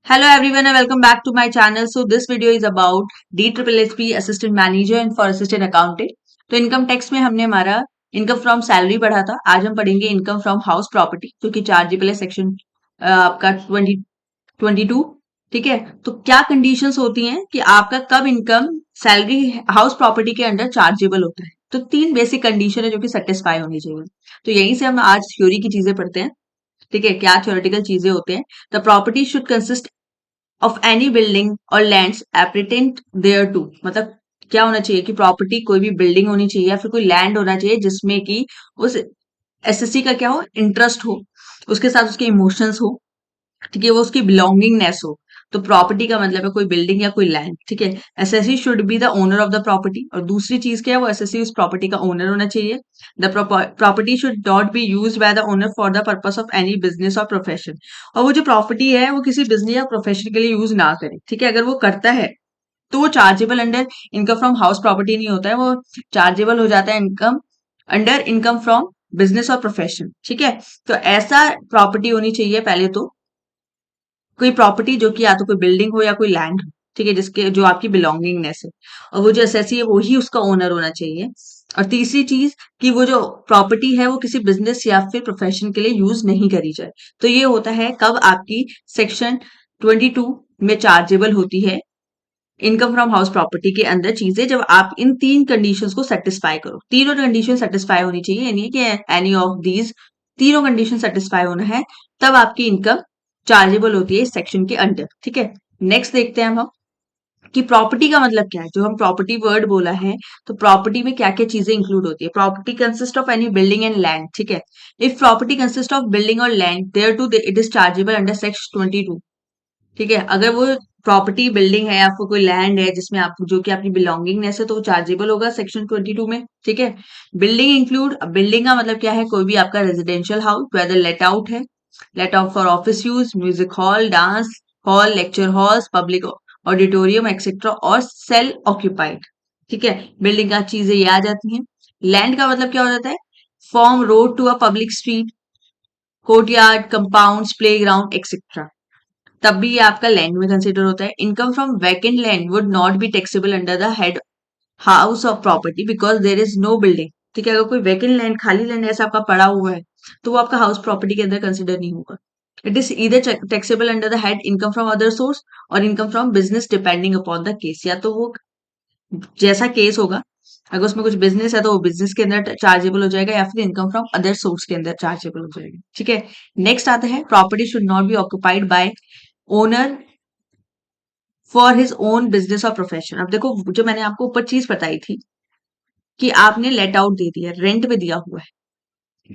Hello everyone and welcome back to my channel. So this video is about DSSP Assistant Manager and for Assistant Accountant. तो income tax में हमने हमारा income from salary पढ़ा था। आज हम पढ़ेंगे इनकम फ्रॉम हाउस प्रॉपर्टी जो कि चार्जेबल है सेक्शन आपका 22। ठीक है, तो क्या कंडीशंस होती हैं कि आपका कब इनकम सैलरी हाउस प्रॉपर्टी के अंडर चार्जेबल होता है। तो तीन बेसिक कंडीशन है जो कि सेटिस्फाई होनी चाहिए। तो यहीं से हम आज थ्योरी की चीजें पढ़ते हैं। ठीक है, क्या थ्योरेटिकल चीजें होते हैं। The property should consist of any building और लैंड्स एप्रिटेंट देयर टू, मतलब क्या होना चाहिए कि प्रॉपर्टी कोई भी बिल्डिंग होनी चाहिए या फिर कोई लैंड होना चाहिए जिसमें कि उस एसएससी का क्या हो, इंटरेस्ट हो, उसके साथ उसके इमोशंस हो। ठीक है, वो उसकी बिलोंगिंगनेस हो। तो प्रॉपर्टी का मतलब है कोई बिल्डिंग या कोई लैंड। ठीक है, SSC should be the owner of the property. और दूसरी चीज क्या है, वो एसएससी उस प्रॉपर्टी का ओनर होना चाहिए। The property should not be use by the owner for the purpose of any business और प्रोफेशन। और वो जो प्रॉपर्टी है वो किसी बिजनेस या प्रोफेशन के लिए यूज ना करे। ठीक है, अगर वो करता है तो वो chargeable under income from house property नहीं होता है, वो चार्जेबल हो जाता है income under income from business और प्रोफेशन। ठीक है, तो ऐसा प्रॉपर्टी होनी चाहिए पहले तो, कोई प्रॉपर्टी जो कि या तो कोई बिल्डिंग हो या कोई लैंड हो। ठीक है, जिसके जो आपकी बिलोंगिंगनेस है, और वो जो एसएससी है वही उसका ओनर होना चाहिए। और तीसरी चीज कि वो जो प्रॉपर्टी है वो किसी बिजनेस या फिर प्रोफेशन के लिए यूज नहीं करी जाए। तो ये होता है कब आपकी सेक्शन 22 में चार्जेबल होती है इनकम फ्रॉम हाउस प्रॉपर्टी के अंदर चीजें, जब आप इन तीन कंडीशंस को सेटिस्फाई करो। तीनों कंडीशन सेटिस्फाई होनी चाहिए, यानी कि एनी ऑफ दीज तीनों कंडीशन सेटिस्फाई होना है, तब आपकी इनकम चार्जेबल होती है इस सेक्शन के अंडर। ठीक है, नेक्स्ट देखते हैं हम कि प्रॉपर्टी का मतलब क्या है। जो हम प्रॉपर्टी वर्ड बोला है, तो प्रॉपर्टी में क्या क्या चीजें इंक्लूड होती है। Property consist of any building and land. ठीक है, if property consist of building और land there to it is chargeable under section 22। ठीक है, अगर वो प्रॉपर्टी बिल्डिंग है या फिर कोई लैंड है जिसमें आप जो कि आपकी बिलोंगिंगनेस है, तो वो चार्जेबल होगा सेक्शन 22 में। ठीक है, बिल्डिंग इंक्लूड, बिल्डिंग का मतलब क्या है, कोई भी आपका residential house whether let out है, let out for office use, music hall, dance hall, lecture halls, public auditorium etcetera, और सेल ऑक्यूपाइड। ठीक है, बिल्डिंग का चीजें ये आ जाती हैं। लैंड का मतलब क्या हो जाता है, from road to a public street, courtyard, compounds, playground etcetera, तब भी ये आपका लैंड में कंसिडर होता है। Income from vacant land would not be taxable under the head house of property because there is no building. ठीक है, अगर कोई वैकेंट लैंड, खाली लैंड ऐसा आपका पड़ा हुआ है, तो वो आपका हाउस प्रॉपर्टी के अंदर कंसिडर नहीं होगा। It is either taxable under the head income from other source और income from business depending upon the case. या तो वो जैसा केस होगा, अगर उसमें कुछ बिजनेस है तो वो बिजनेस के अंदर चार्जेबल हो जाएगा, या फिर इनकम फ्रॉम अदर सोर्स के अंदर चार्जेबल हो जाएगा। ठीक है, नेक्स्ट आता है property should not be occupied by owner for his own business और प्रोफेशन। अब देखो, जो मैंने आपको ऊपर चीज बताई थी कि आपने लेट आउट दे दिया, रेंट पे दिया हुआ है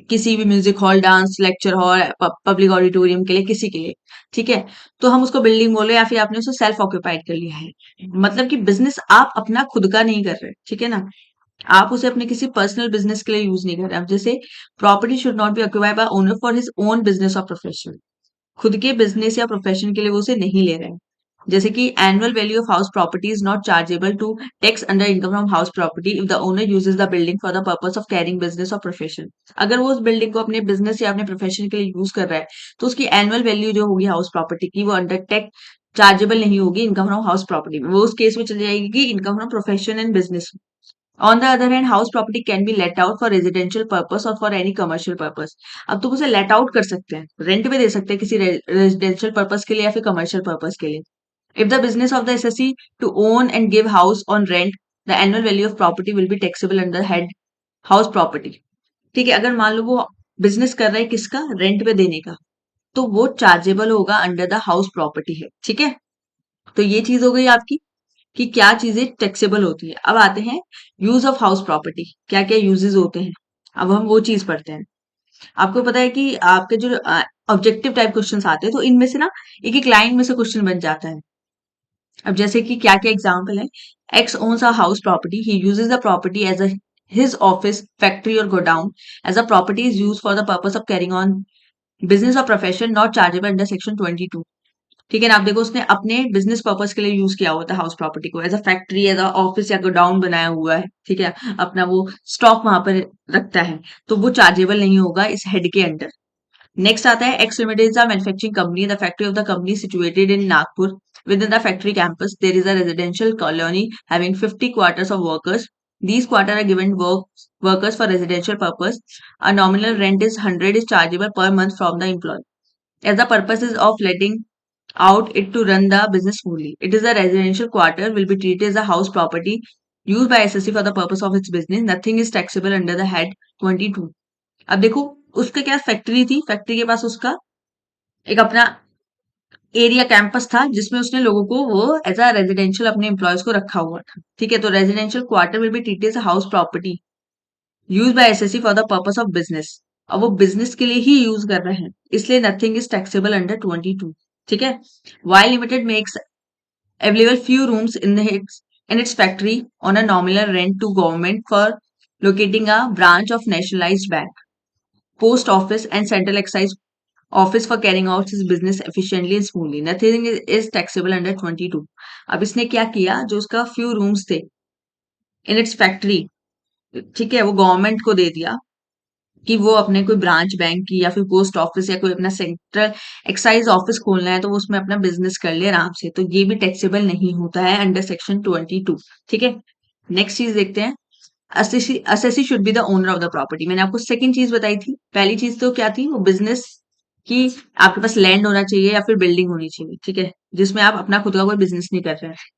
किसी भी music hall, dance, lecture hall, public auditorium के लिए, किसी के लिए। ठीक है, तो हम उसको बिल्डिंग बोले या फिर आपने उसको सेल्फ ऑक्यूपाइड कर लिया है, मतलब कि बिजनेस आप अपना खुद का नहीं कर रहे। ठीक है ना, आप उसे अपने किसी पर्सनल बिजनेस के लिए यूज नहीं कर रहे। अब जैसे property should not be occupied by owner for his own business और प्रोफेशन, खुद के बिजनेस या प्रोफेशन के लिए वो उसे नहीं ले रहे हैं। जैसे कि annual value of house property is not chargeable to tax under income from house property if the owner uses the building for the purpose of carrying business और प्रोफेशन। अगर वो उस बिल्डिंग को अपने बिजनेस या अपने प्रोफेशन के लिए यूज कर रहा है, तो उसकी एनुअल वैल्यू जो होगी हाउस प्रॉपर्टी की, वो अंडर टैक्स चार्जेबल नहीं होगी इनकम फ्रॉम हाउस प्रॉपर्टी में, वो उस केस में चली जाएगी income from profession and business. On the other hand house property can be late out for residential purpose और फॉर एनी कमर्शियल पर्पस। अब तुम उसे लेट आउट कर सकते हैं, रेंट पे दे सकते हैं किसी रेजिडेंशियल पर्पस के लिए या फिर कमर्शियल पर्पस के लिए। If the business of the assessee to own and give house on rent, the annual value of property will be taxable under head house property. ठीक है, अगर मान लो वो बिजनेस कर रहा है किसका, रेंट पे देने का, तो वो चार्जेबल होगा अंडर द हाउस प्रॉपर्टी है। ठीक है, तो ये चीज हो गई आपकी कि क्या चीजें टैक्सेबल होती है। अब आते हैं यूज ऑफ हाउस प्रॉपर्टी, क्या क्या यूजेस होते हैं। अब हम वो चीज पढ़ते हैं। आपको पता है कि आपके जो ऑब्जेक्टिव टाइप क्वेश्चंस आते हैं, तो इनमें से ना एक एक लाइन में से क्वेश्चन बन जाता है। अब जैसे कि क्या क्या एग्जाम्पल है, X owns a house property, he uses the property as a his office, factory or godown as a property is used for the purpose of carrying on business or profession not chargeable under section 22। ठीक है ना, आप देखो उसने अपने business purpose के लिए use किया होता है हाउस प्रॉपर्टी को, as a factory, as a office या गोडाउन बनाया हुआ है। ठीक है, अपना वो स्टॉक वहां पर रखता है, तो वो चार्जेबल नहीं होगा इस हेड के अंडर। नेक्स्ट आता है x limited is a manufacturing company the factory of the company situated in Nagpur within the factory campus there is a residential colony having 50 quarters of workers. These quarters are given workers for residential purpose. A nominal rent is 100 is chargeable per month from the employee as the purpose is of letting out it to run the business smoothly. It is a residential quarter will be treated as a house property used by SSC for the purpose of its business. Nothing is taxable under the head 22. अब देखो उसका क्या factory थी, factory के पास उसका एक अपना area campus था जिसमें उसने लोगों को वो एज अ रेजिडेंशियल अपने एम्प्लॉयज को रखा हुआ था। ठीक है, तो residential quarter will be treated as house property use by assessee for the purpose of business. अब वो बिजनेस के लिए ही यूज कर रहे हैं, इसलिए नथिंग इज टैक्सेबल अंडर 22। ठीक है, Y limited makes available few rooms in its factory on a nominal rent to government for locating a branch of nationalised bank, post office and central excise office for carrying out his business efficiently and smoothly. Nothing is taxable under 22. अब इसने क्या किया, जो उसका few rooms थे इन its factory, ठीक है, वो गवर्नमेंट को दे दिया कि वो अपने कोई ब्रांच बैंक की या फिर पोस्ट ऑफिस या कोई अपना सेंट्रल एक्साइज ऑफिस खोलना है तो वो उसमें अपना बिजनेस कर ले आराम से, तो ये भी टैक्सेबल नहीं होता है अंडर सेक्शन 22। ठीक है, नेक्स्ट चीज देखते हैं, assessee should be the owner of the property. मैंने आपको सेकंड चीज बताई थी, पहली चीज तो क्या थी, वो बिजनेस की आपके पास लैंड होना चाहिए या फिर बिल्डिंग होनी चाहिए, ठीक है, जिसमें आप अपना खुद का कोई बिजनेस नहीं कर रहे हैं।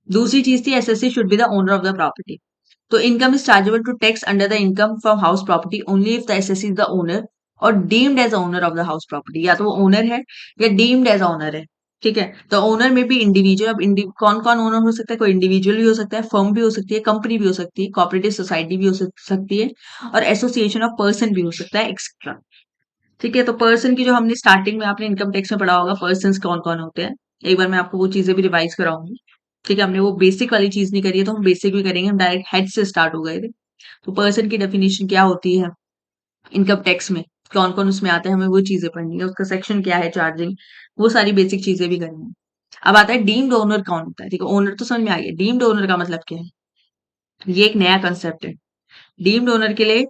दूसरी चीज थी assessee should be the owner of the property. तो income is chargeable to tax under the income from house property only if the assessee is the owner और deemed as owner of the house property. या तो वो owner है या deemed as owner है। ठीक है, तो ओनर में भी इंडिविजुअल, अब कौन कौन ओनर हो सकता है, कोई इंडिविजुअल भी हो सकता है, फर्म भी हो सकती है, कंपनी भी हो सकती है, कोऑपरेटिव सोसाइटी भी हो सकती है और एसोसिएशन ऑफ पर्सन भी हो सकता है एक्सेट्रा। ठीक है, तो पर्सन की जो हमने स्टार्टिंग में आपने इनकम टैक्स में पढ़ा होगा पर्सन कौन कौन होते हैं, एक बार मैं आपको वो चीजें भी रिवाइज कराऊंगी। ठीक है, हमने वो बेसिक वाली चीज नहीं करी है तो हम बेसिक भी करेंगे, हम डायरेक्ट हेड से स्टार्ट हो गए थे। तो पर्सन की डेफिनेशन क्या होती है इनकम टैक्स में, कौन कौन उसमें आता है, हमें वो चीजें पढ़नी है, उसका सेक्शन क्या है, चार्जिंग, वो सारी बेसिक चीजें भी करनी है। अब आता है डीम्ड ओनर कौन होता है। ठीक है, ओनर तो समझ में आ गया, डीम्ड ओनर का मतलब क्या है, ये एक नया कंसेप्ट है। डीम्ड ओनर के लिए,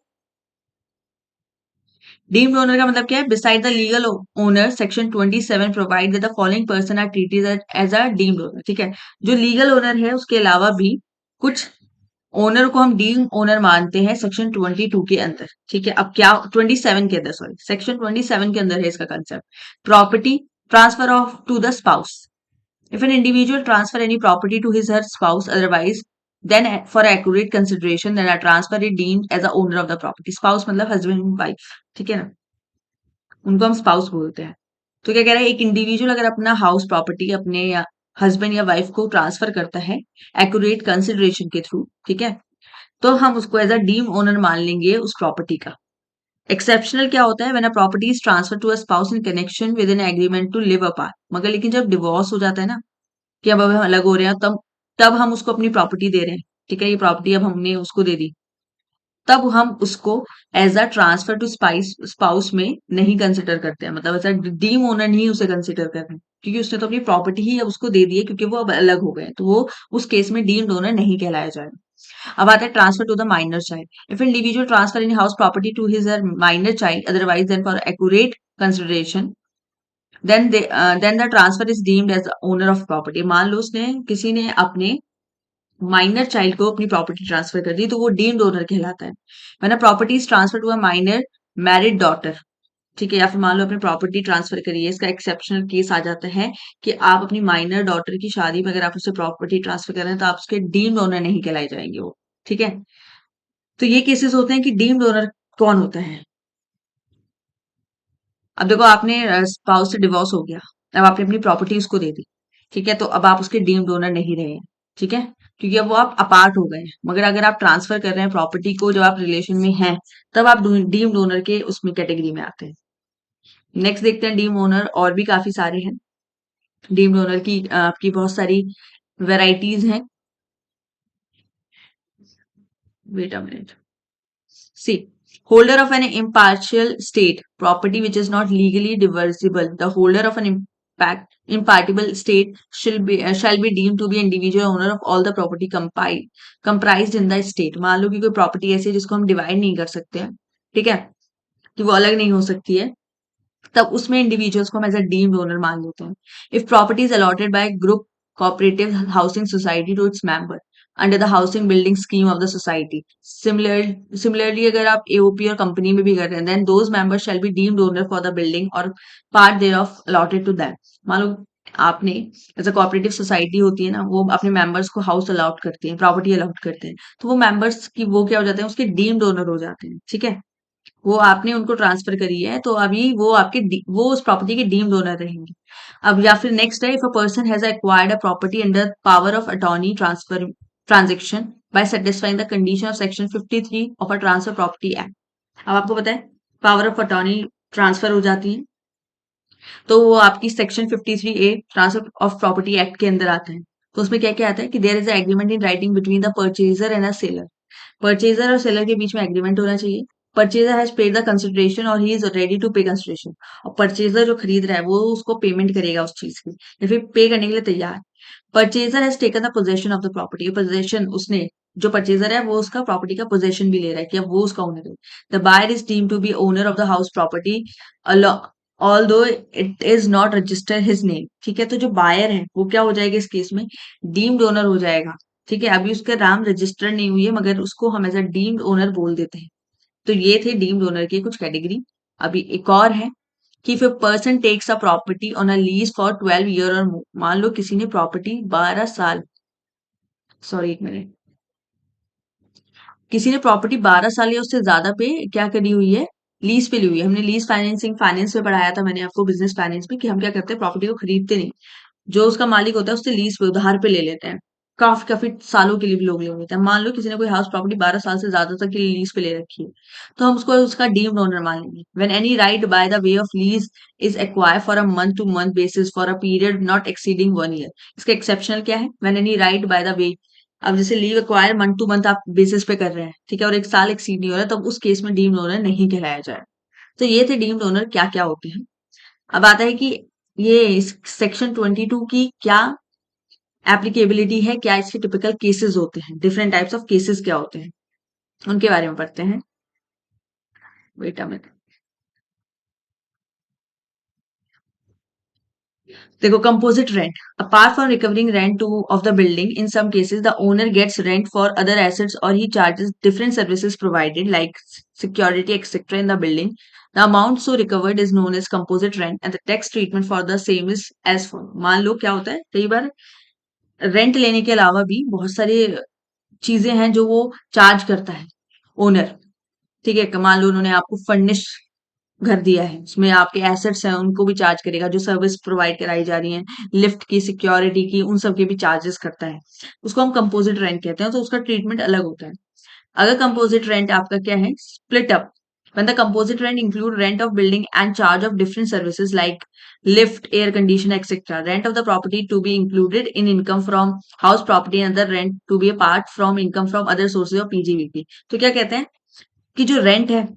डीम्ड ओनर का मतलब क्या है, beside the legal owner section 27 provide the following person are treated as a deemed owner. ठीक है, जो लीगल ओनर है उसके अलावा भी कुछ ओनर को हम डीम ओनर मानते हैं सेक्शन 22 के अंदर। ठीक है, अब क्या 27 के अंदर, सॉरी सेक्शन 27 के अंदर है इसका concept. Property transfer of to the spouse, if an individual transfer any property to his her spouse otherwise then for accurate consideration then are transfer is deemed as a owner of the property. Spouse मतलब husband and wife, ठीक है ना, उनको हम spouse बोलते हैं। तो क्या कह रहा है, एक इंडिविजुअल अगर अपना हाउस प्रॉपर्टी अपने हस्बैंड या वाइफ को ट्रांसफर करता है एक्यूरेट कंसिडरेशन के थ्रू, ठीक है, तो हम उसको एज अ डीम ओनर मान लेंगे उस प्रॉपर्टी का। एक्सेप्शनल क्या होता है, when a property is transfer to a spouse in connection with an agreement to live apart. मगर लेकिन जब डिवोर्स हो जाता है ना, कि अब हम अलग हो रहे हैं, तब तब हम उसको अपनी प्रॉपर्टी दे रहे हैं। ठीक है, ये प्रॉपर्टी अब हमने उसको दे दी, तब हम उसको as a transfer to spouse में नहीं कंसिडर करते हैं, मतलब एज अ डीम ओनर नहीं उसे कंसिडर कर रहे हैं, क्योंकि उसने तो अपनी प्रॉपर्टी ही अब उसको दे दी है, क्योंकि वो अब अलग हो गए हैं, तो वो उस केस में डीम्ड ओनर नहीं कहलाया जाएगा। अब आता है transfer to the minor child, if individual transfer in house property to his minor child otherwise then for accurate consideration then the transfer is deemed as owner of property. मान लो उसने किसी ने अपने माइनर चाइल्ड को अपनी property transfer कर दी, तो वो डीम्ड ओनर कहलाता है। वरना property is transfer to a minor married daughter, ठीक है, या फिर मान लो अपनी प्रॉपर्टी ट्रांसफर करिए, इसका एक्सेप्शनल केस आ जाता है कि आप अपनी माइनर डॉटर की शादी में अगर आप उससे प्रॉपर्टी ट्रांसफर कर रहे हैं तो आप उसके डीम्ड ओनर नहीं कहलाए जाएंगे वो। ठीक है, तो ये केसेस होते हैं कि डीम्ड ओनर कौन होता है। अब देखो आपने स्पाउस से डिवोर्स हो गया, अब आपने अपनी प्रॉपर्टी उसको दे दी, ठीक है, तो अब आप उसके डीम्ड ओनर नहीं रहे हैं। ठीक है, क्योंकि अब वो आप अपार्ट हो गए हैं। मगर अगर आप ट्रांसफर कर रहे हैं प्रॉपर्टी को जब आप रिलेशन में हैं, तब आप डीम्ड ओनर के उसमें कैटेगरी में आते हैं। नेक्स्ट देखते हैं डीम ओनर, और भी काफी सारे हैं डीम्ड ओनर की, आपकी बहुत सारी वेराइटीज हैं। Wait a minute, C. Holder of an impartial state property which is not legally divisible. The holder of an impartible state shall be deemed to be individual owner of all the property comprised in the state. मान लो कि कोई property ऐसी है जिसको हम divide नहीं कर सकते हैं, ठीक है, कि वो अलग नहीं हो सकती है, तब उसमें इंडिविजुअल्स को हम एज अ डीम्ड ओनर मान लेते हैं। If property is allotted by group cooperative housing society to its member under the housing building scheme of the society. Similarly अगर आप एओपी और कंपनी में भी कर रहे हैं, then those members shall be deemed owner for the building और part thereof allotted to them. मान लो आपने जैसे कोऑपरेटिव सोसाइटी होती है ना, वो अपने मेंबर्स को हाउस अलॉट करती है, प्रॉपर्टी अलॉट करते हैं, तो वो मेंबर्स की वो क्या हो जाते हैं, उसके डीम्ड ओनर हो जाते हैं। ठीक है, वो आपने उनको ट्रांसफर करी है, तो अभी वो वो उस प्रॉपर्टी के डीम्ड ओनर रहेंगे। अब या फिर नेक्स्ट है, if a person has acquired a property under power of attorney transfer transaction by satisfying the condition of section 53 of a transfer property act. अब आपको पता है पावर ऑफ अटॉर्नी ट्रांसफर हो जाती है, तो वो आपकी section 53A transfer of property act के अंदर आता है। तो उसमें क्या क्या आता है कि there is agreement in writing between the purchaser and a seller. Purchaser और सेलर के बीच में एग्रीमेंट होना चाहिए। Purchaser has paid the consideration और he is ready to pay consideration. और परचेजर जो खरीद रहा है वो उसको पेमेंट करेगा उस चीज की, या फिर पे करने के लिए तैयार। Purchaser has taken the possession of the property. Possession उसने, जो परचेजर है वो उसका प्रॉपर्टी का पोजेशन भी ले रहा है कि अब वो उसका ओनर है। The buyer is deemed to be owner of the house property although it is not register his name. ठीक है, तो जो बायर है वो क्या हो जाएगा इस केस में, डीम्ड ओनर हो जाएगा। ठीक है, अभी उसका नाम रजिस्टर नहीं हुई है, मगर उसको हम एज अ डीम्ड ओनर बोल देते हैं। तो ये थे डीम्ड ओनर की कुछ कैटेगरी। अभी एक और है कि if a person takes a property on a lease for 12 year और मोर। मान लो किसी ने प्रॉपर्टी 12 साल, सॉरी एक मिनट, किसी ने प्रॉपर्टी 12 साल या उससे ज्यादा पे क्या करी हुई है, लीज पे ली हुई है। हमने लीज फाइनेंसिंग फाइनेंस में पढ़ाया था मैंने आपको, बिजनेस फाइनेंस में, कि हम क्या करते हैं प्रॉपर्टी को खरीदते नहीं, जो उसका मालिक होता है उससे लीज पे उधार पे ले लेते हैं। काफी काफी सालों के लिए भी लोग ले लेते हैं। मान लो किसी ने कोई हाउस प्रॉपर्टी 12 साल से ज्यादा तक के लिए लीज पे ले रखी है, तो हम उसको उसका डीम्ड ओनर मान लेंगे। When any right by the way of lease is acquire for a month two month basis for a period not exceeding 1 year. इसका एक्सेप्शनल क्या है, when any right by the way, अब जैसे leave acquire month two month आप basis पे कर रहे हैं, ठीक है, और 1 साल एक्सीड नहीं हो रहा, तब उस केस में डीम्ड ओनर नहीं कहलाया जाए। तो ये थे डीम्ड ओनर क्या क्या होते हैं। अब आता है कि ये सेक्शन 22 की क्या एप्लीकेबिलिटी है, क्या इसके टिपिकल केसेस होते हैं, डिफरेंट टाइप्स ऑफ केसेस क्या होते हैं, उनके बारे में पढ़ते हैं। वेट अ मिनट, देखो composite rent, apart from recovering rent to of the building, in some cases the owner gets rent for other assets और he charges different services provided like security etcetera in the building. The amount so recovered is known as composite rent and the tax treatment for the same is as for. मान लो क्या होता है, कई बार rent लेने के अलावा भी बहुत सारी चीजें हैं जो वो चार्ज करता है ओनर। ठीक है, मान लो उन्होंने आपको फर्निश घर दिया है, उसमें आपके एसेट्स हैं, उनको भी चार्ज करेगा, जो सर्विस प्रोवाइड कराई जा रही है, लिफ्ट की, सिक्योरिटी की, उन सब के भी चार्जेस करता है। उसको हम कंपोजिट रेंट कहते हैं, तो उसका ट्रीटमेंट अलग होता है। अगर कंपोजिट रेंट आपका क्या है, split up, when the composite rent include rent of building and charge of different services like lift, air conditioner, etc. Rent of the property to be included in income from house property and the rent to be apart from income from other sources of PGBP। तो क्या कहते हैं कि जो rent है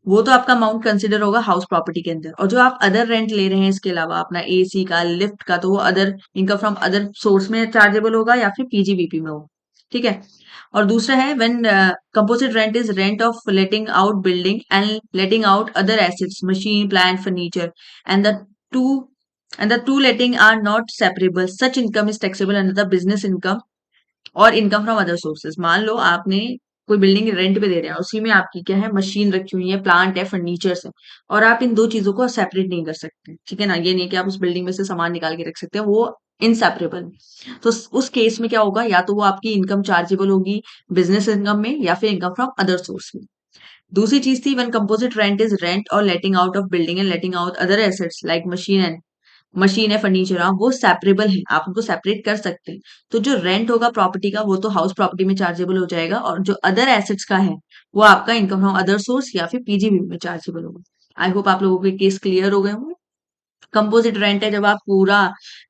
वो तो आपका अमाउंट कंसिडर होगा हाउस प्रॉपर्टी के अंदर, और जो आप अदर रेंट ले रहे हैं इसके अलावा अपना एसी का, लिफ्ट का, तो वो other income from other source में चार्जेबल होगा या फिर पीजीबीपी में होगा। ठीक है, और दूसरा है when composite rent is rent of letting out building and letting out other assets machine plant furniture and to the to letting are not separable, such income is taxable under the business income और income from other sources. मान लो आपने कोई building rent पे दे रहे हैं, उसी में आपकी क्या है, मशीन रखी हुई है, प्लांट है, फर्नीचर्स है, और आप इन दो चीजों को सेपरेट नहीं कर सकते। ठीक है ना, ये नहीं कि आप उस बिल्डिंग में से सामान निकाल के रख सकते हैं, वो इनसेपरेबल। तो उस केस में क्या होगा, या तो वो आपकी इनकम चार्जेबल होगी बिजनेस इनकम में या फिर इनकम फ्रॉम अदर सोर्स में। दूसरी चीज थी when composite rent is rent और letting out of building and letting out other assets like machine है, फर्नीचर, हाँ वो सेपरेबल है, आप उनको सेपरेट कर सकते हैं। तो जो रेंट होगा प्रॉपर्टी का वो तो हाउस प्रॉपर्टी में चार्जेबल हो जाएगा, और जो अदर एसेट्स का है वो आपका इनकम फ्रॉम अदर सोर्स या फिर पीजीबी में चार्जेबल होगा। आई होप आप लोगों के केस क्लियर हो गए होंगे। कंपोजिट रेंट है जब आप पूरा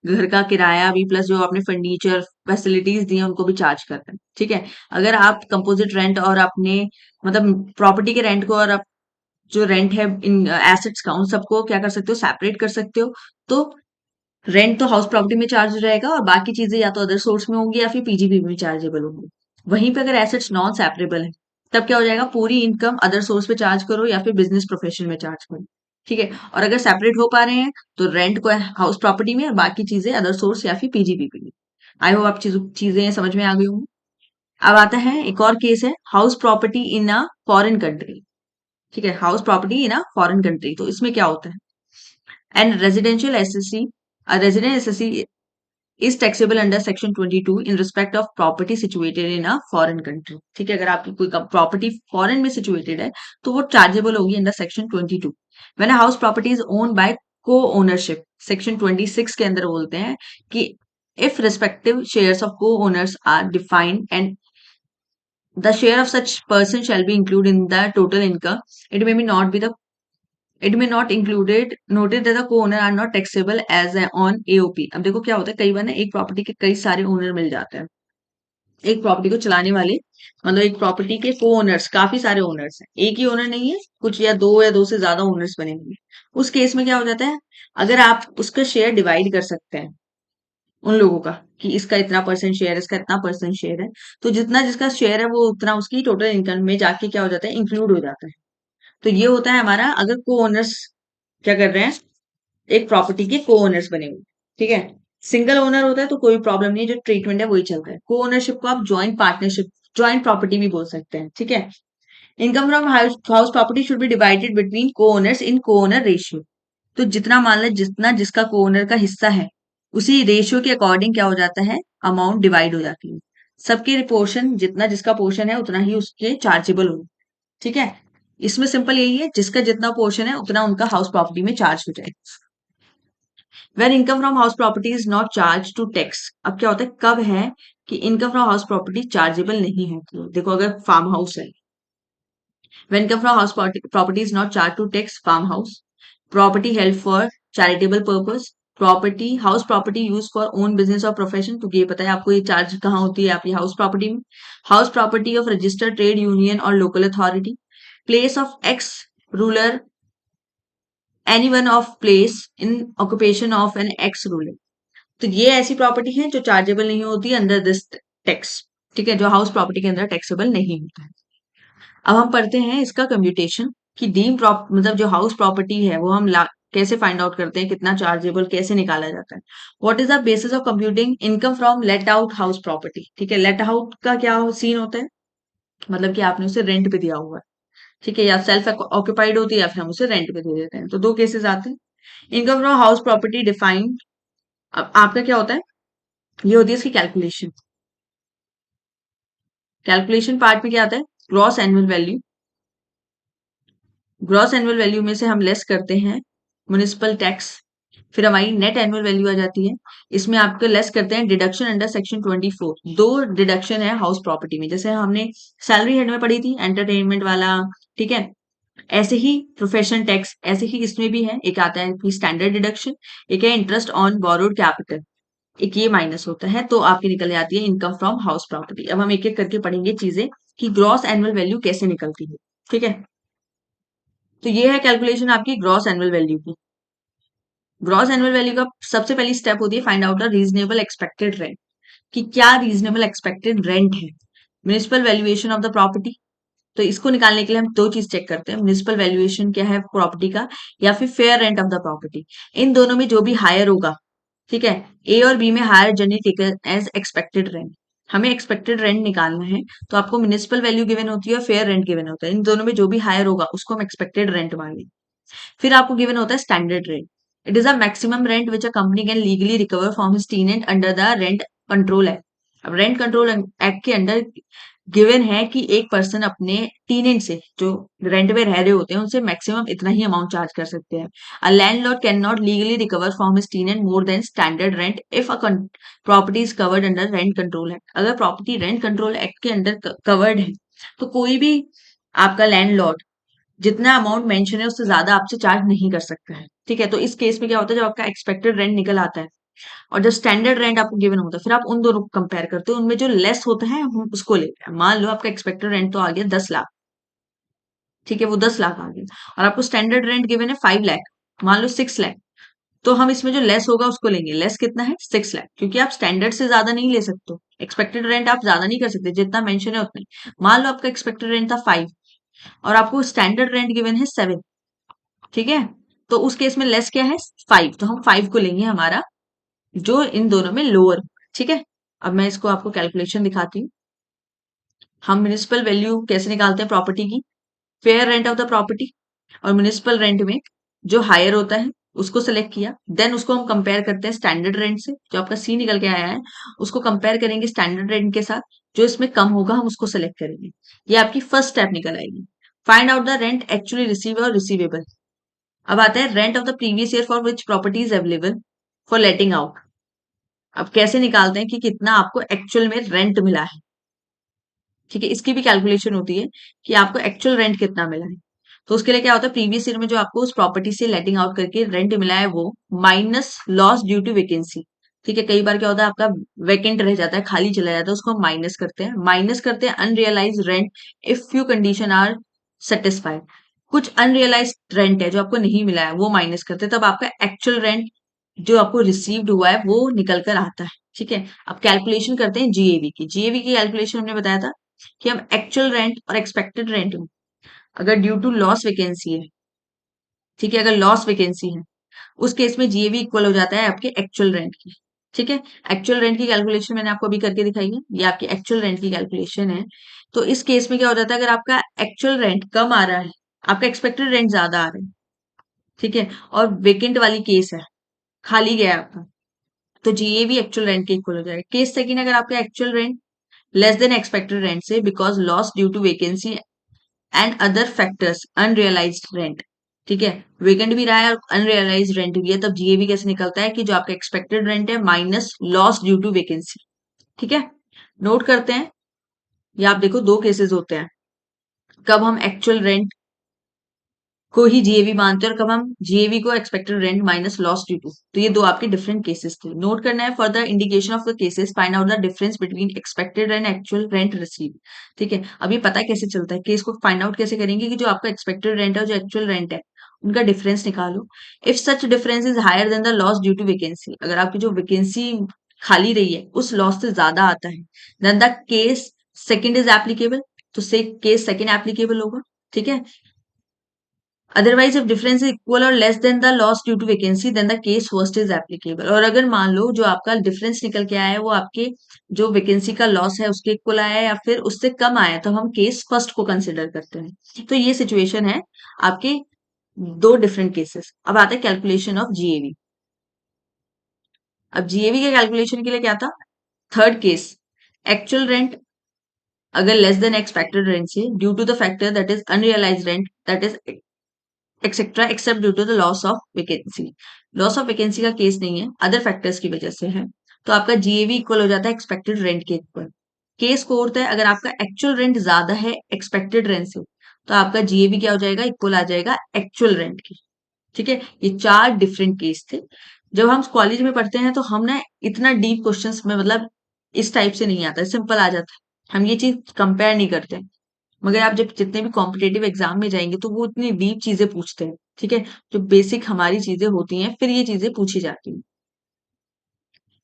घर का किराया भी प्लस जो आपने फर्नीचर फैसिलिटीज दी हैं उनको भी चार्ज कर रहे हैं। ठीक है, अगर आप कंपोजिट रेंट और अपने मतलब प्रॉपर्टी के रेंट को और आप जो रेंट है इन एसेट्स का, उन सबको क्या कर सकते हो, सेपरेट कर सकते हो। तो रेंट तो हाउस प्रॉपर्टी में चार्ज रहेगा और बाकी चीजें या तो अदर सोर्स में होंगी या फिर पीजीबी में चार्जेबल होंगी। वहीं पे अगर एसेट्स नॉन सेपरेबल है, तब क्या हो जाएगा, पूरी इनकम अदर सोर्स पे चार्ज करो या फिर बिजनेस प्रोफेशन में चार्ज करो। ठीक है। और अगर सेपरेट हो पा रहे हैं तो रेंट को हाउस प्रॉपर्टी में और बाकी चीजें अदर सोर्स या फिर पीजीपीपी में। आई होप आप चीजें समझ में आ गई होंगी। अब आता है एक और केस है, house property in a foreign country. ठीक है, house property in a foreign country, तो इसमें क्या होता है, and residential SSC, resident SSC is taxable under section 22 in respect of property situated in a foreign country. ठीक है, अगर आपकी कोई प्रॉपर्टी फॉरेन में सिचुएटेड है तो वो चार्जेबल होगी under section 22। When a house property is owned by co ownership, section 26 के अंदर बोलते हैं कि if respective shares of co owners are defined and the share of such person shall be included in the total income. It may be not be the it may not included noted that the co-owner are not taxable as on AOP। अब देखो क्या होता है, कई बार ना एक property के कई सारे ओनर मिल जाते हैं, एक प्रॉपर्टी को चलाने वाले, मतलब एक प्रॉपर्टी के को ओनर्स काफी सारे ओनर्स हैं, एक ही ओनर नहीं है, कुछ या दो से ज्यादा ओनर्स बने हुए हैं। उस केस में क्या हो जाता है, अगर आप उसका शेयर डिवाइड कर सकते हैं उन लोगों का कि इसका इतना परसेंट शेयर है, इसका इतना परसेंट शेयर है, तो जितना जिसका शेयर है वो उतना उसकी टोटल इनकम में जाके क्या हो जाता है, इंक्लूड हो जाता है। तो ये होता है हमारा, अगर को ओनर्स क्या कर रहे हैं, एक प्रॉपर्टी के को ओनर्स बने हुए। ठीक है, सिंगल ओनर होता है तो कोई प्रॉब्लम नहीं है, जो ट्रीटमेंट है वही चलता है। को ओनरशिप को आप ज्वाइंट पार्टनरशिप, ज्वाइंट प्रॉपर्टी भी बोल सकते हैं। ठीक है, income from house property should be divided between को ओनर्स इन को ओनर रेशियो। तो जितना मान लो, जितना जिसका को ओनर का हिस्सा है, उसी रेशियो के अकॉर्डिंग क्या हो जाता है, अमाउंट डिवाइड हो जाती है। सबके पोर्शन, जितना जिसका पोर्शन है उतना ही उसके चार्जेबल हो। ठीक है, इसमें सिंपल यही है, जिसका जितना पोर्शन है उतना उनका हाउस प्रॉपर्टी में चार्ज हो जाए। When income from house property is not charge to tax. अब क्या होता है, कब है कि income from house property chargeable नहीं है, तो देखो अगर फार्म हाउस है, when income from house property is not charged to tax, farmhouse, property held for charitable purpose, property, house property use for own business और प्रोफेशन, तो ये पता है आपको ये चार्ज कहाँ होती है, आपकी हाउस प्रॉपर्टी में। House property of registered trade union और local authority, place of ex ruler, any one of place in occupation of an ex ruler. तो ये ऐसी प्रॉपर्टी है जो चार्जेबल नहीं होती अंडर दिस टैक्स। ठीक है, जो हाउस प्रॉपर्टी के अंदर टैक्सेबल नहीं होता है। अब हम पढ़ते हैं इसका कंप्यूटेशन कि डीम प्रॉप मतलब जो हाउस प्रॉपर्टी है वो हम कैसे फाइंड आउट करते हैं, कितना चार्जेबल कैसे निकाला जाता है। What is the basis of computing income from let out house property. ठीक है, लेट आउट का क्या सीन होता है, मतलब कि आपने उसे रेंट पे दिया हुआ है। ठीक है, या सेल्फ ऑक्यूपाइड होती है या फिर हम उसे रेंट पे दे देते हैं, तो दो केसेस आते हैं। Income from house property defined, अब आपका क्या होता है, ये होती है इसकी कैलकुलेशन। कैलकुलेशन पार्ट में क्या आता है, gross annual value, gross annual value में से हम लेस करते हैं म्युनिसिपल टैक्स, फिर हमारी नेट एनुअल वैल्यू आ जाती है, इसमें आपको लेस करते हैं डिडक्शन अंडर सेक्शन 24। दो डिडक्शन है हाउस प्रॉपर्टी में, जैसे हमने सैलरी हेड में पढ़ी थी एंटरटेनमेंट वाला। ठीक है, ऐसे ही प्रोफेशन टैक्स, ऐसे ही इसमें भी है, एक आता है कि स्टैंडर्ड डिडक्शन, एक है इंटरेस्ट ऑन बोरोड कैपिटल, एक ये माइनस होता है, तो आपकी निकल जाती है इनकम फ्रॉम हाउस प्रॉपर्टी। अब हम एक एक करके पढ़ेंगे चीजें कि ग्रॉस एनुअल वैल्यू कैसे निकलती है। ठीक है, तो ये है कैलकुलेशन आपकी ग्रॉस एनुअल वैल्यू की। ग्रॉस एनुअल वैल्यू का सबसे पहली स्टेप होती है find out the reasonable expected rent, कि क्या रीजनेबल एक्सपेक्टेड रेंट है। Municipal valuation of the property, तो इसको निकालने के लिए हम दो चीज चेक करते हैं, म्युनिसिपल वैल्यूएशन क्या है प्रॉपर्टी का, या फिर fair rent of the property. इन दोनों में जो भी हायर होगा, ठीक है, ए और बी में higher generally taken as expected rent. हमें एक्सपेक्टेड रेंट निकालना है, तो आपको म्युनिसिपल वैल्यू गिवन होती है, फेयर रेंट गिवन होता है, इन दोनों में जो भी हायर होगा उसको हम एक्सपेक्टेड रेंट मान लेंगे। फिर आपको गिवन होता है standard rent, it is a maximum rent which a company can legally recover from his tenant under the rent control act. अब रेंट कंट्रोल एक्ट के अंडर गिवन है कि एक पर्सन अपने टेनेंट से, जो रेंट पे रह रहे होते हैं, उनसे मैक्सिमम इतना ही अमाउंट चार्ज कर सकते हैं। A landlord can not legally recover from his tenant more than standard rent if a property is covered under rent control act. अगर प्रॉपर्टी रेंट कंट्रोल एक्ट के अंडर कवर्ड है, तो कोई भी आपका लैंडलॉर्ड जितना अमाउंट मेंशन है उससे ज्यादा आपसे चार्ज नहीं कर सकता है। ठीक है, तो इस केस में क्या होता है, जब आपका एक्सपेक्टेड रेंट निकल आता है और जब स्टैंडर्ड रेंट आपको गिवन होता है, फिर आप उन दोनों को कंपेयर करते हो, उनमें जो लेस होता है हम उसको लेते हैं। मान लो आपका एक्सपेक्टेड रेंट तो आ गया 10 लाख, ठीक है, वो 10 लाख आ गया, और आपको स्टैंडर्ड रेंट गिवन है 5 लाख, मान लो 6 लाख, तो हम इसमें जो लेस होगा उसको लेंगे। लेस कितना है, 6 लाख, क्योंकि आप स्टैंडर्ड से ज्यादा नहीं ले सकते, एक्सपेक्टेड रेंट आप ज्यादा नहीं कर सकते, जितना मेंशन है उतने। मान लो आपका एक्सपेक्टेड रेंट था 5 और आपको स्टैंडर्ड रेंट गिवन है 7, ठीक है, तो उस केस में लेस क्या है 5, तो हम 5 को लेंगे हमारा जो इन दोनों में लोअर। ठीक है, अब मैं इसको आपको कैलकुलेशन दिखाती हूँ। हम म्युनिसिपल वैल्यू कैसे निकालते हैं प्रॉपर्टी की, fair rent of the property, और म्युनिसिपल रेंट में जो हायर होता है उसको सेलेक्ट किया, देन उसको हम कंपेयर करते हैं स्टैंडर्ड रेंट से, जो आपका सी निकल के आया है उसको कंपेयर करेंगे स्टैंडर्ड रेंट के साथ, जो इसमें कम होगा हम उसको सेलेक्ट करेंगे। ये आपकी फर्स्ट स्टेप निकल आएगी। Find out the rent actually receive और रिसीवेबल। अब आता है rent of the previous year for which property is available for letting out. अब कैसे निकालते हैं कि कितना आपको एक्चुअल में रेंट मिला है। ठीक है, इसकी भी कैलकुलेशन होती है कि आपको एक्चुअल रेंट कितना मिला है। तो उसके लिए क्या होता है, प्रीवियस ईयर में जो आपको उस प्रॉपर्टी से लेटिंग आउट करके रेंट मिला है वो minus loss due to vacancy. ठीक है, कई बार क्या होता है आपका वैकेंट रह जाता है, खाली चला जाता है, उसको हम माइनस करते हैं unrealised rent if few condition are satisfied. कुछ अनरियलाइज रेंट है जो आपको नहीं मिला है वो माइनस करते हैं, तब आपका एक्चुअल रेंट जो आपको रिसीव्ड हुआ है वो निकल कर आता है। ठीक है, अब कैलकुलेशन करते हैं जीएवी की। जीएवी की कैलकुलेशन हमने बताया था कि हम एक्चुअल रेंट और एक्सपेक्टेड रेंट में अगर ड्यू टू लॉस वैकेंसी है, ठीक है, अगर लॉस वैकेंसी है उस केस में जीएवी इक्वल हो जाता है आपके एक्चुअल रेंट की। ठीक है, एक्चुअल रेंट की कैलकुलेशन मैंने आपको अभी करके दिखाई है, ये आपकी एक्चुअल रेंट की कैलकुलेशन है। तो इस केस में क्या हो जाता है, अगर आपका एक्चुअल रेंट कम आ रहा है, आपका एक्सपेक्टेड रेंट ज्यादा आ रहा है, ठीक है, और वेकेंट वाली केस है, खाली गया है आपका, तो जीएवी एक्चुअल रेंट के इक्वल हो जाएगा। केस सेकंड, अगर आपका actual rent less than expected rent से because loss due to vacancy and other factors unrealised rent. ठीक है, वेकेंट भी रहा है और अनरियलाइज्ड रेंट भी है, तब जीएवी कैसे निकलता है कि जो आपका एक्सपेक्टेड रेंट है minus loss due to vacancy. ठीक है, नोट करते हैं, ये आप देखो दो केसेस होते हैं, कब हम एक्चुअल रेंट को ही जीएवी मानते हैं और कब हम जीएवी को expected rent minus loss due to. तो ये दो आपके डिफरेंट केसेस थे, नोट करना है। For the indication of the cases find out the difference between expected and actual rent receive. ठीक है, अब ये पता कैसे चलता है, केस को फाइंड आउट कैसे करेंगे कि जो आपका एक्सपेक्टेड रेंट है और जो एक्चुअल रेंट है उनका डिफरेंस निकालो। If such difference is higher than the loss due to vacancy, अगर आपकी जो वैकेंसी खाली रही है उस लॉस से ज्यादा आता है, then the case second is applicable, तो से केस सेकंड एप्लीकेबल होगा। ठीक है, otherwise if difference is equal और less than the loss due to vacancy then the case first is applicable. और अगर मान लो जो आपका डिफरेंस निकल के आया है वो आपके जो वैकेंसी का लॉस है उसके इक्वल आया है या फिर उससे कम आया है, तो हम केस फर्स्ट को कंसिडर करते हैं। तो ये सिचुएशन है आपके दो डिफरेंट केसेस। अब आता है कैलकुलेशन ऑफ जीएवी। अब जीएवी के कैलकुलेशन के लिए क्या था, थर्ड केस, एक्चुअल रेंट अगर लेस देन एक्सपेक्टेड रेंट से due to the factor that is unrealised rent that is etcetera except due to the loss of vacancy. लॉस of वैकेंसी का केस नहीं है, अदर फैक्टर्स की वजह से है, तो आपका जीएवी इक्वल हो जाता है एक्सपेक्टेड रेंट के इक्वल। केस को होता है अगर आपका एक्चुअल रेंट ज्यादा है एक्सपेक्टेड रेंट से, तो आपका जीएवी क्या हो जाएगा, इक्वल आ जाएगा एक्चुअल रेंट की। ठीक है, ये चार डिफरेंट केस थे। जब हम कॉलेज में पढ़ते हैं तो हम ना इतना डीप क्वेश्चंस में मतलब इस टाइप से नहीं आता है, सिंपल आ जाता है, हम ये चीज कंपेयर नहीं करते। मगर आप जब जितने भी कॉम्पिटेटिव एग्जाम में जाएंगे तो वो इतनी डीप चीजें पूछते हैं। ठीक है, जो बेसिक हमारी चीजें होती हैं फिर ये चीजें पूछी जाती हैं।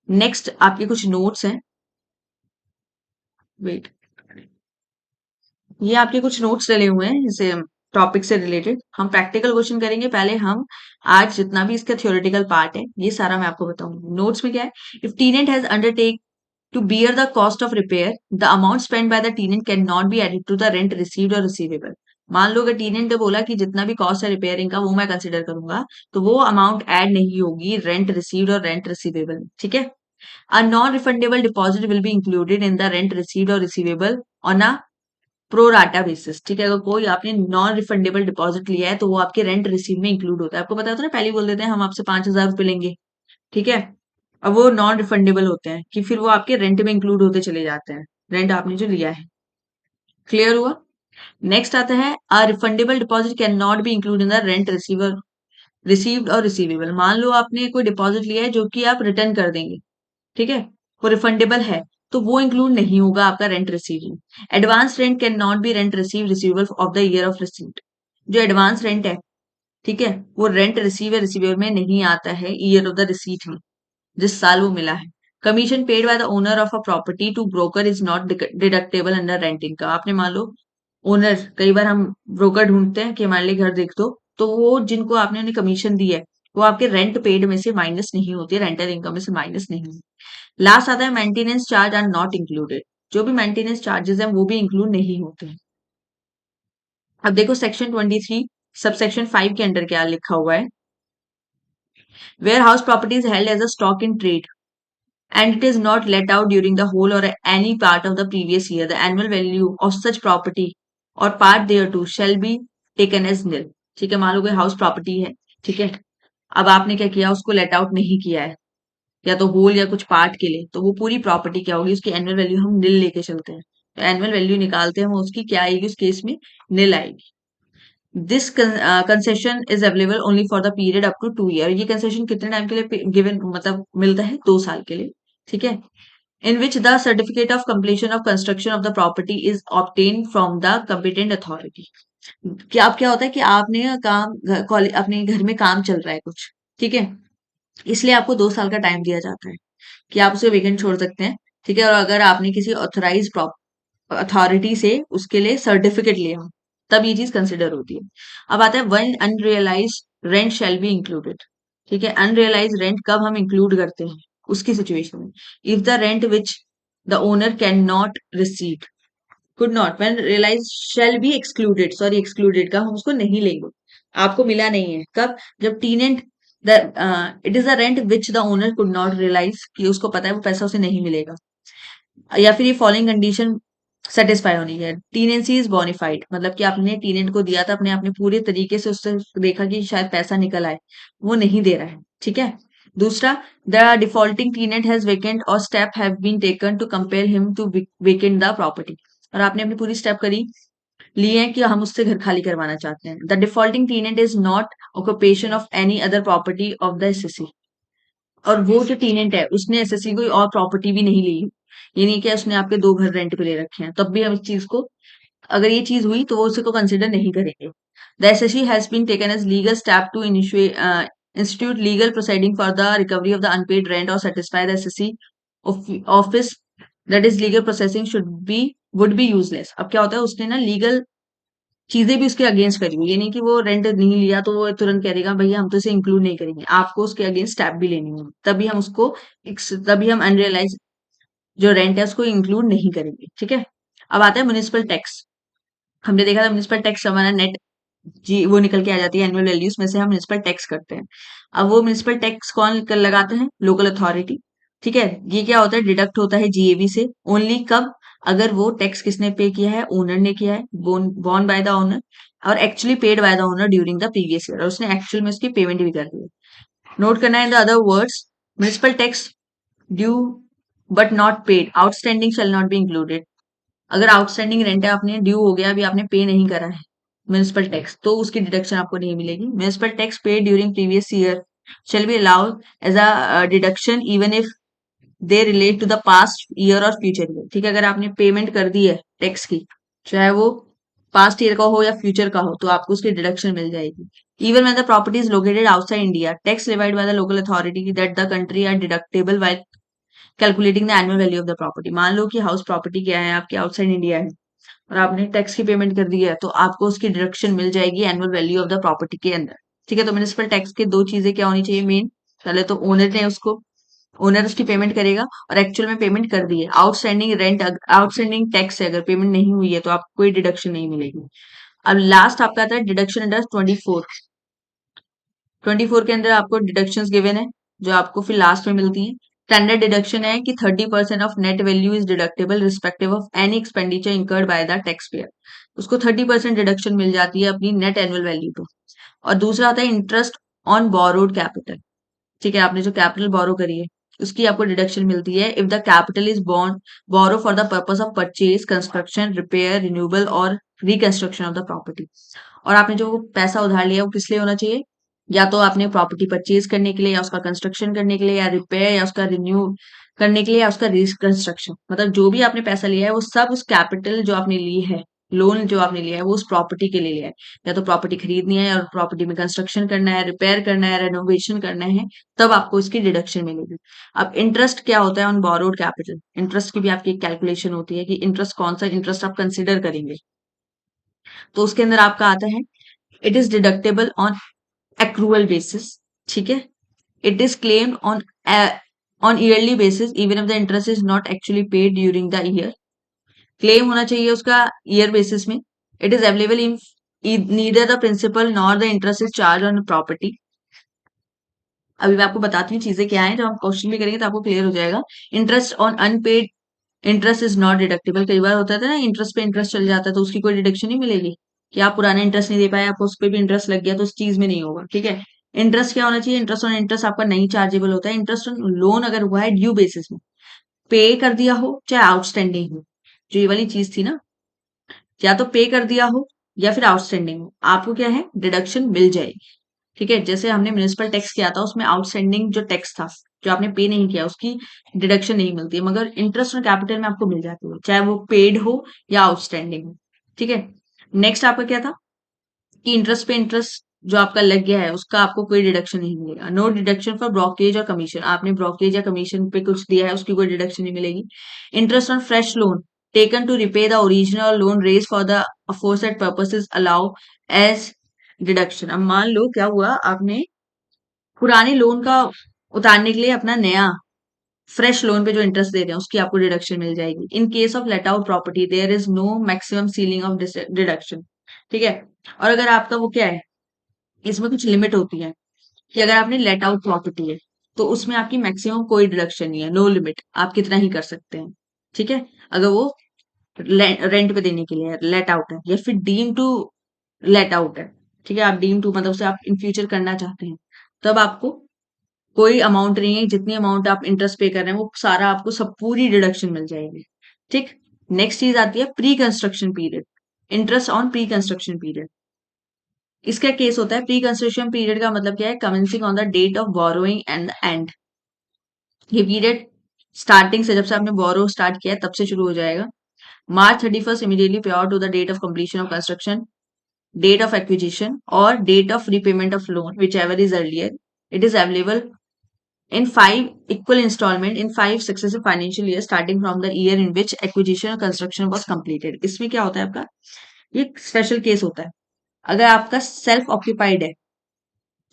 नेक्स्ट आपके कुछ नोट्स हैं, वेट, ये आपके कुछ नोट्स डले हुए हैं जैसे टॉपिक से रिलेटेड। हम प्रैक्टिकल क्वेश्चन करेंगे पहले, हम आज जितना भी इसका थ्योरेटिकल पार्ट है ये सारा मैं आपको बताऊंगी। नोट्स में क्या है, if टीनेंट has undertake to bear the cost of repair, the amount spent by the tenant cannot be added to the rent received or receivable। मान लो अगर टीनेंट ने बोला कि जितना भी कॉस्ट है रिपेयरिंग का वो मैं कंसिडर करूंगा, तो वो अमाउंट ऐड नहीं होगी रेंट रिसीव्ड और रेंट रिसीवेबल। ठीक है, a non refundable deposit will be included in the rent received और receivable on a pro rata basis. ठीक है, अगर कोई आपने नॉन रिफंडेबल डिपॉजिट लिया है तो वो आपके रेंट रिसीव में इंक्लूड होता है। आपको पता था ना, पहले ही बोल देते हैं हम आपसे 5,000 रुपए लेंगे। ठीक है, अब वो नॉन रिफंडेबल होते हैं कि फिर वो आपके रेंट में इंक्लूड होते चले जाते हैं, रेंट आपने जो लिया है। क्लियर हुआ। नेक्स्ट आता है, a refundable deposit can not be include in the rent receiver received और रिसीवेबल। मान लो आपने कोई डिपॉजिट लिया है जो कि आप रिटर्न कर देंगे, ठीक है, वो रिफंडेबल है, तो वो इंक्लूड नहीं होगा आपका रेंट रिसीव में। Advance rent can not B rent receive receivable of the year of received. जो एडवांस रेंट है, ठीक है, वो रेंट रिसीव या रिसीवेबल में नहीं आता है ईयर ऑफ द रिसीट में, जिस साल वो मिला है। Commission paid by the owner of a property to broker is not deductible under rent income. आपने मान लो ओनर, कई बार हम ब्रोकर ढूंढते हैं कि हमारे लिए घर देख दो, तो वो जिनको आपने उन्हें कमीशन दी है, वो आपके रेंट पेड में से माइनस नहीं होती है, रेंटल इनकम में से माइनस नहीं होती। लास्ट आता है maintenance charge are not included. जो भी मेंटेनेंस चार्जेस हैं वो भी इंक्लूड नहीं होते हैं। अब देखो सेक्शन 23 सब सेक्शन 5 के अंडर क्या लिखा हुआ है। Where house property is held as a stock in trade and it is not let out during the whole or any part of the previous year, the annual value of such property or part thereto shall be taken as nil। ठीक है, मान लो कोई house property है, ठीक है, अब आपने क्या किया, उसको लेट आउट नहीं किया है, या तो होल या कुछ पार्ट के लिए, तो वो पूरी प्रॉपर्टी क्या होगी, उसकी एनुअल वैल्यू हम नील लेके चलते हैं। तो एनुअल वैल्यू निकालते हैं, हम उसकी क्या आएगी, उस केस में नील आएगी। This concession is available only for the period up to 2 year. ये कंसेशन कितने टाइम के लिए गिवन, मतलब मिलता है, 2 साल के लिए, ठीक है। in which the certificate of completion of construction of the property is obtained from the competent authority। क्या अब क्या होता है कि आपने अपने घर में काम चल रहा है कुछ, ठीक है, इसलिए आपको 2 साल का टाइम दिया जाता है कि आप उसे वेकेंट छोड़ सकते हैं, ठीक है। और अगर आपने किसी ऑथराइज अथॉरिटी से उसके लिए सर्टिफिकेट लिया हो, तब ये चीज कंसिडर होती है। अब आता है one unrealise rent shall be included. ठीक है, अनरियलाइज रेंट कब हम इंक्लूड करते हैं, उसकी सिचुएशन में, if the rent which the owner can not receive, could not, when realise shall be excluded, sorry excluded का हम उसको नहीं लेंगे, आपको मिला नहीं है, कब, जब tenant the it is the rent which the owner could not realise, कि उसको पता है वो पैसा उसे नहीं मिलेगा, या फिर ये फॉलोइंग कंडीशन सेटिस्फाई होनी है। टीनेंसी इज बोनिफाइड, मतलब कि आपने टीनेंट को दिया था, अपने आपने पूरे तरीके से उससे देखा कि शायद पैसा निकल आए, वो नहीं दे रहा है, ठीक है। दूसरा, the defaulting tenant has vacant और step have been taken to compel him to vacant the property, और आपने अपनी पूरी स्टेप करी, लिए हैं कि हम उससे घर खाली करवाना चाहते हैं। The defaulting टीनेंट is not occupation of any other property of the SSC, और वो जो टेनेंट है उसने एसएससी कोई और प्रॉपर्टी भी नहीं ली, ये नहीं कि उसने आपके 2 घर रेंट पे ले रखे हैं, तब भी हम इस चीज को, अगर ये चीज हुई तो वो उसे को कंसिडर नहीं करेंगे। The assessee has been taken as legal step to institute legal proceeding for the recovery of the unpaid rent और satisfy the assessee office, that is legal processing should be would be useless. अब क्या होता है, उसने ना legal चीजें भी उसके अगेंस्ट करी हुई, ये नहीं कि वो रेंट नहीं लिया तो वो तुरंत कह देगा भैया हम तो इसे इंक्लूड नहीं करेंगे, आपको उसके अगेंस्ट स्टेप भी लेनी होगी, तभी हम उसको तभी हम अनरियलाइज जो रेंट है उसको इंक्लूड नहीं करेंगे, ठीक है। अब आता है म्युनिसिपल टैक्स। हमने देखा था म्युनिसिपल टैक्स हमारा नेट जी वो निकल के आ जाती है एनुअल वैल्यूज में से, हम म्युनिसिपल टैक्स करते हैं। अब वो म्युनिसिपल टैक्स कौन लगाते हैं, लोकल अथॉरिटी, ठीक है। ये क्या होता है, डिडक्ट होता है जीएबी से, ओनली कब, अगर वो टैक्स किसने पे किया है, ओनर ने किया है, बॉर्न बाय द ओनर, और actually paid by the owner during the previous year, और उसने एक्चुअल में उसकी पेमेंट भी कर दी है। नोट करना है in the other words, municipal tax due but not paid outstanding shall not be included. अगर आउटस्टैंडिंग रेंट है, आपने ड्यू हो गया, अभी आपने पे नहीं करा है म्युनिसिपल टैक्स, तो उसकी डिडक्शन आपको नहीं मिलेगी। Municipal tax paid during previous year shall be allowed as a deduction even if they relate to the past year or future year। ठीक है, अगर आपने पेमेंट कर दी है टैक्स की, चाहे वो पास्ट ईयर का हो या फ्यूचर का हो, तो आपको उसकी डिडक्शन मिल जाएगी। Even when the property is located outside India, tax levied by the local authority that the country are deductible while calculating the annual value of the property। मान लो कि हाउस प्रॉपर्टी क्या है आपके, आउटसाइड इंडिया है, और आपने tax की payment कर दी है, तो आपको उसकी डिडक्शन मिल जाएगी annual value of the property के अंदर, ठीक है। तो म्युनिसिपल टैक्स के दो चीजें क्या होनी चाहिए मेन, पहले तो ओनर उसकी पेमेंट करेगा, और एक्चुअल में पेमेंट कर दी है। आउटस्टैंडिंग रेंट, आउटस्टैंडिंग टैक्स से अगर पेमेंट नहीं हुई है तो आपको कोई डिडक्शन नहीं मिलेगी। अब लास्ट आपका आता है डिडक्शन अंडर 24। 24 के अंदर आपको डिडक्शंस गिवन है, जो आपको फिर लास्ट में मिलती है। स्टैंडर्ड डिडक्शन है कि 30% of net value is deductible respective of any expenditure incurred by the tax payer. उसको 30% डिडक्शन मिल जाती है अपनी नेट एनुअल वैल्यू पे। और दूसरा आता है इंटरेस्ट ऑन बोरोड कैपिटल। ठीक है, आपने जो कैपिटल बोरो करी है उसकी आपको डिडक्शन मिलती है if the capital is borrow for the purpose of purchase, construction, repair, renewable और रिकंस्ट्रक्शन ऑफ द प्रॉपर्टी। और आपने जो पैसा उधार लिया वो किस लिए होना चाहिए, या तो आपने प्रॉपर्टी परचेज करने के लिए, या उसका कंस्ट्रक्शन करने के लिए, या रिपेयर, या उसका रिन्यू करने के लिए, या उसका रिकंस्ट्रक्शन, मतलब जो भी आपने पैसा लिया है वो सब उस कैपिटल जो आपने ली है, लोन जो आपने लिया है वो उस प्रॉपर्टी के लिए लिया है। या तो प्रॉपर्टी खरीदनी है और प्रॉपर्टी में कंस्ट्रक्शन करना है, रिपेयर करना है, रेनोवेशन करना है, तब आपको इसकी डिडक्शन मिलेगी। अब इंटरेस्ट क्या होता है ऑन बोरोड कैपिटल, इंटरेस्ट की भी आपकी एक कैलकुलेशन होती है कि इंटरेस्ट कौन सा इंटरेस्ट आप कंसिडर करेंगे। तो उसके अंदर आपका आता है it is deductible on accrual basis, ठीक है। It is claimed on yearly basis even if the interest is not actually paid during the year. Claim होना चाहिए उसका ईयर बेसिस में। It is available in neither the principal nor the interest is charge on property. अभी मैं आपको बताती हूँ चीजें क्या है, जब हम क्वेश्चन भी करेंगे तो आपको क्लियर हो जाएगा। Interest on unpaid interest is not deductible. कई बार होता था ना, इंटरेस्ट पे इंटरेस्ट चल जाता है तो उसकी कोई डिडक्शन नहीं मिलेगी कि आप पुराना इंटरेस्ट नहीं दे पाए, आपको उस पर भी इंटरेस्ट लग गया तो उस चीज में नहीं होगा, ठीक है। इंटरेस्ट क्या होना चाहिए? इंटरेस्ट ऑन इंटरेस्ट आपका नहीं चार्जेबल होता है। इंटरेस्ट ऑन लोन अगर हुआ है ड्यू बेसिस में, पे कर दिया हो चाहे आउटस्टैंडिंग हो, जो ये वाली चीज थी ना, या तो पे कर दिया हो या फिर आउटस्टैंडिंग हो, आपको क्या है, डिडक्शन मिल जाएगी, ठीक है। जैसे हमने म्युनिसिपल टैक्स किया था, उसमें आउटस्टैंडिंग जो टैक्स था, जो आपने पे नहीं किया, उसकी डिडक्शन नहीं मिलती है, मगर इंटरेस्ट ऑन कैपिटल में आपको मिल जाती है, चाहे वो पेड हो या आउटस्टैंडिंग हो, ठीक है। नेक्स्ट आपका क्या था कि इंटरेस्ट पे इंटरेस्ट जो आपका लग गया है उसका आपको कोई डिडक्शन नहीं मिलेगा। नो डिडक्शन फॉर ब्रोकेज और कमीशन, आपने ब्रोकेज या कमीशन पे कुछ दिया है उसकी कोई डिडक्शन नहीं मिलेगी। Interest on fresh loan taken to repay the original loan raise for the aforesaid purposes allow as deduction. अब मान लो क्या हुआ, आपने पुराने लोन का उतारने के लिए अपना नया फ्रेश लोन पे जो इंटरेस्ट दे रहे हैं उसकी आपको डिडक्शन मिल जाएगी। In case of let out property there is no maximum ceiling of deduction, ठीक है। और अगर आपका वो क्या है, इसमें कुछ लिमिट होती है कि अगर आपने लेट आउट प्रॉपर्टी है तो उसमें आपकी मैक्सिमम कोई डिडक्शन नहीं है, नो लिमिट, आप कितना ही कर सकते हैं, ठीक है। अगर वो रेंट पे देने के लिए लेट आउट है या फिर डीम टू लेट आउट है, ठीक है। आप डीम टू मतलब से आप इन फ्यूचर करना चाहते हैं, तब आपको कोई अमाउंट नहीं है, जितनी अमाउंट आप इंटरेस्ट पे कर रहे हैं वो सारा आपको सब पूरी डिडक्शन मिल जाएगी, ठीक। नेक्स्ट चीज आती है pre construction period, interest on pre construction period. इसका केस होता है प्री कंस्ट्रक्शन पीरियड का मतलब क्या है, commencing on the date of borrowing and the end. ये पीरियड स्टार्टिंग से, जब से आपने बोरो स्टार्ट किया है तब से शुरू हो जाएगा। March 31st immediately prior to the date of completion of construction, date of acquisition और date of repayment of loan whichever is earlier. It is available in 5 equal installment in 5 successive financial years starting from the year in which acquisition or construction was completed। इसमें क्या होता है आपका, ये special case होता है। अगर आपका सेल्फ ऑक्यूपाइड है,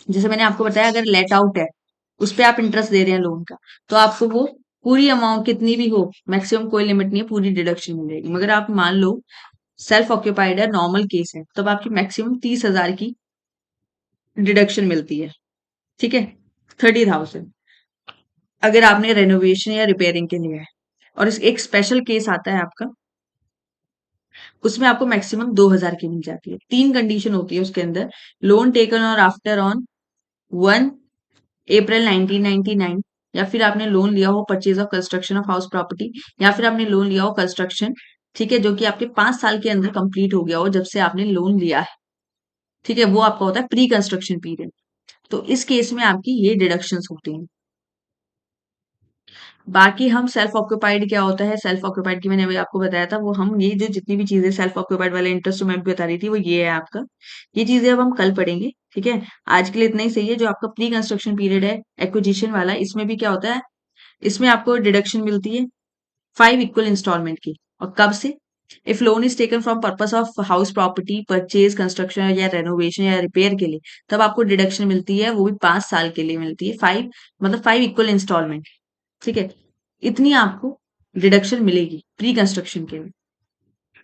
जैसे मैंने आपको बताया, अगर लेट आउट है उस पे आप इंटरेस्ट दे रहे हैं लोन का, तो आपको वो पूरी अमाउंट कितनी भी हो, मैक्सिमम कोई लिमिट नहीं है, पूरी डिडक्शन मिलेगी। मगर आप मान लो सेल्फ ऑक्यूपाइड है, नॉर्मल केस है, तब आपकी मैक्सिमम 30,000 की डिडक्शन मिलती है, ठीक है, 30,000 अगर आपने रेनोवेशन या रिपेयरिंग के लिए है। और इस एक स्पेशल केस आता है आपका, उसमें आपको मैक्सिमम 2,000 की मिल जाती है। 3 कंडीशन होती है उसके अंदर, लोन टेकन और आफ्टर ऑन 1 अप्रैल 1999, या फिर आपने लोन लिया हो purchase of construction of house property, या फिर आपने लोन लिया हो कंस्ट्रक्शन, ठीक है, जो कि आपके 5 साल के अंदर कंप्लीट हो गया हो जब से आपने लोन लिया है, ठीक है, वो आपका होता है प्री कंस्ट्रक्शन पीरियड। तो इस केस में आपकी ये डिडक्शंस होती हैं। बाकी हम सेल्फ ऑक्यूपाइड क्या होता है, सेल्फ ऑक्यूपाइड की मैंने अभी आपको बताया था, वो हम ये जो जितनी भी चीजें सेल्फ ऑक्यूपाइड वाले इंटरेस्ट मैं भी बता रही थी वो ये है आपका। ये चीजें अब हम कल पढ़ेंगे, ठीक है। आज के लिए इतना ही सही है। जो आपका प्री कंस्ट्रक्शन पीरियड है एक्विजिशन वाला, इसमें भी क्या होता है, इसमें आपको डिडक्शन मिलती है 5 इक्वल इंस्टॉलमेंट की। और कब से, if loan is taken from purpose of house property purchase construction या रेनोवेशन या रिपेयर के लिए, तब आपको डिडक्शन मिलती है, वो भी 5 साल के लिए मिलती है, 5 इक्वल इंस्टॉलमेंट, ठीक है। इतनी आपको डिडक्शन मिलेगी प्री कंस्ट्रक्शन के में।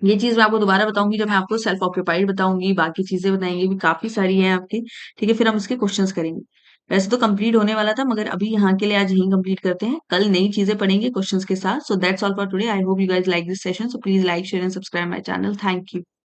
ये चीज मैं आपको दोबारा बताऊंगी जब मैं आपको सेल्फ ऑक्यूपाइड बताऊंगी, बाकी चीजें बताएंगे भी काफी सारी हैं आपकी, ठीक है। फिर हम इसके क्वेश्चंस करेंगे। वैसे तो कंप्लीट होने वाला था, मगर अभी यहाँ के लिए आज यही कंप्लीट करते हैं, कल नई चीजें पढ़ेंगे क्वेश्चंस के साथ। So that's all for today. I hope you guys like this session, so please like share and subscribe my channel. Thank you.